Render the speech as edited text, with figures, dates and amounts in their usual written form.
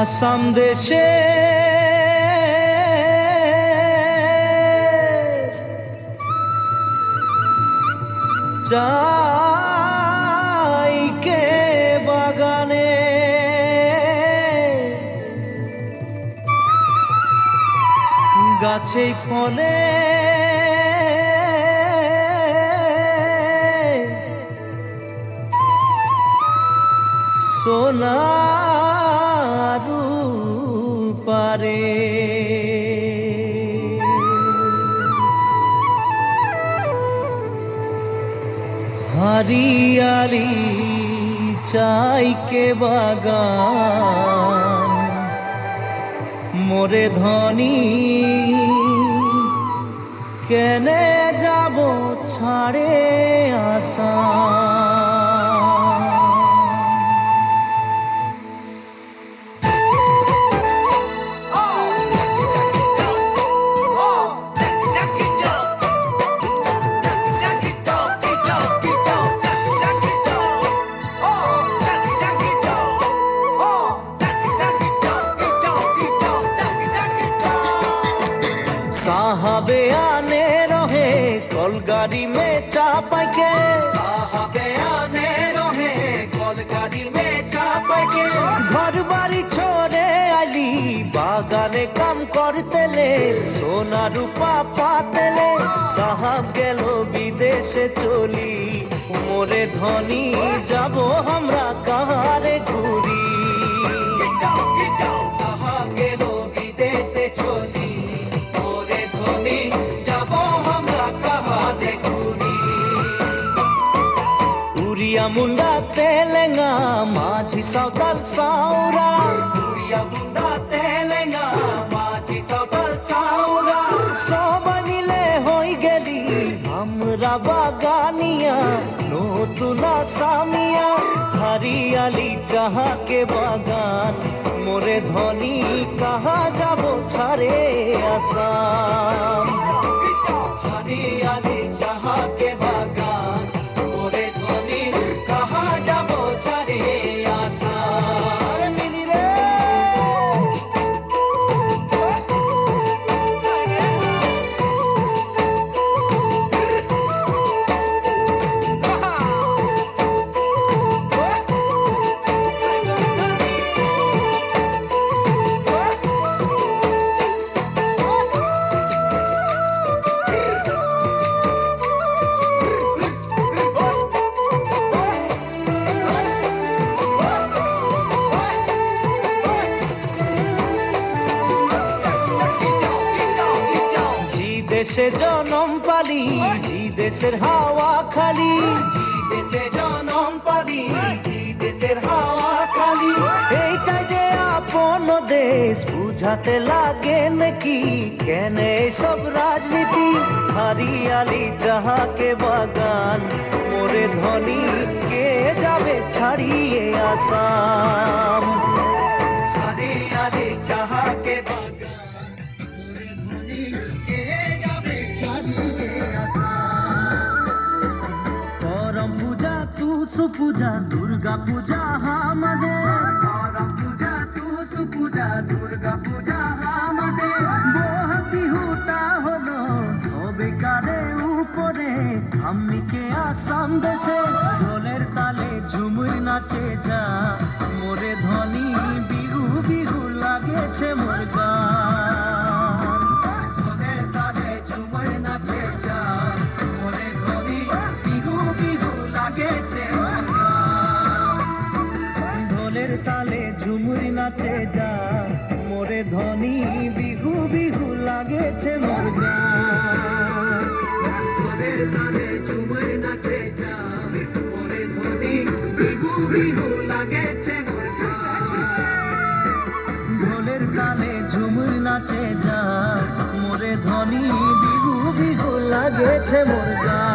আসাম দেশে চাইকে বাগানে গাছে ফলে সোনার পারে हरियाली चाय के बागान मोरे धनी केने जाबो छाड़े आसा साहबे आने रहे कलगाड़ी में चापाई के साहबे आने रहे कलगाड़ी में चापाई के घर बाड़ी छोड़े आली बागाने काम करते ले सोना रूपा पातेले साहब गेलो विदेशे चली मोरे धनी जाबो हमरा कहारे घुरी साहब गेलो विदेशे चली उड़िया मुंडा तेलेंगा माझी सावताल साउरा उड़िया मुंडा तेलेंगा माझी सावताल साउरा सब मिले होई गेली हमरा बागानिया नतुना सामिया हरियाली चाहा के बागान मोरे धनी कहा जाबो छाड़े आसाम हरियाली चाहा के बागान मोरे धनी कहा जाबो छाड़े आसाम मिली रे দেশে জনম পালি জি দেশের হাওয়া খালি জি দেশে জনম পালি জি দেশের হাওয়া খালি এইটাই যে আপন দেশ বুঝাতে লাগে নাকি কেন সব রাজনীতি হরিয়ালি চাহাকে বাগান মোরে ধনী কে যাবে ছাড়িয়ে আসাম हरियाली चाहाके করম পূজা তুসু পূজা দুর্গা পূজা আমাদের करम पूजा तुसु पूजा दुर्गा पूजा আমাদের বহাতি হুটা হলো সবে কারে উপরে আমনিকে আসাম দেশে ঢোলের তালে ঝুমুর নাচে যা মোরে ধনী বিহু বিহু লাগেছে মোর গান ঢোলের তালে ঝুমুর নাচে যা মোরে ধনী বিহু বিহু লাগেছে ঢোলের তালে ঝুমুর নাচে যা মোরে ধনী বিহু বিহু লাগেছে মোর গান ঢোলের তালে ঝুমুর নাচে যা মোরে ধনী বিহু বিহু লাগেছে ঢোলের তালে ঝুমুর নাচে যা মোরে ধনী বিহু বিহু লাগেছে মোর গান।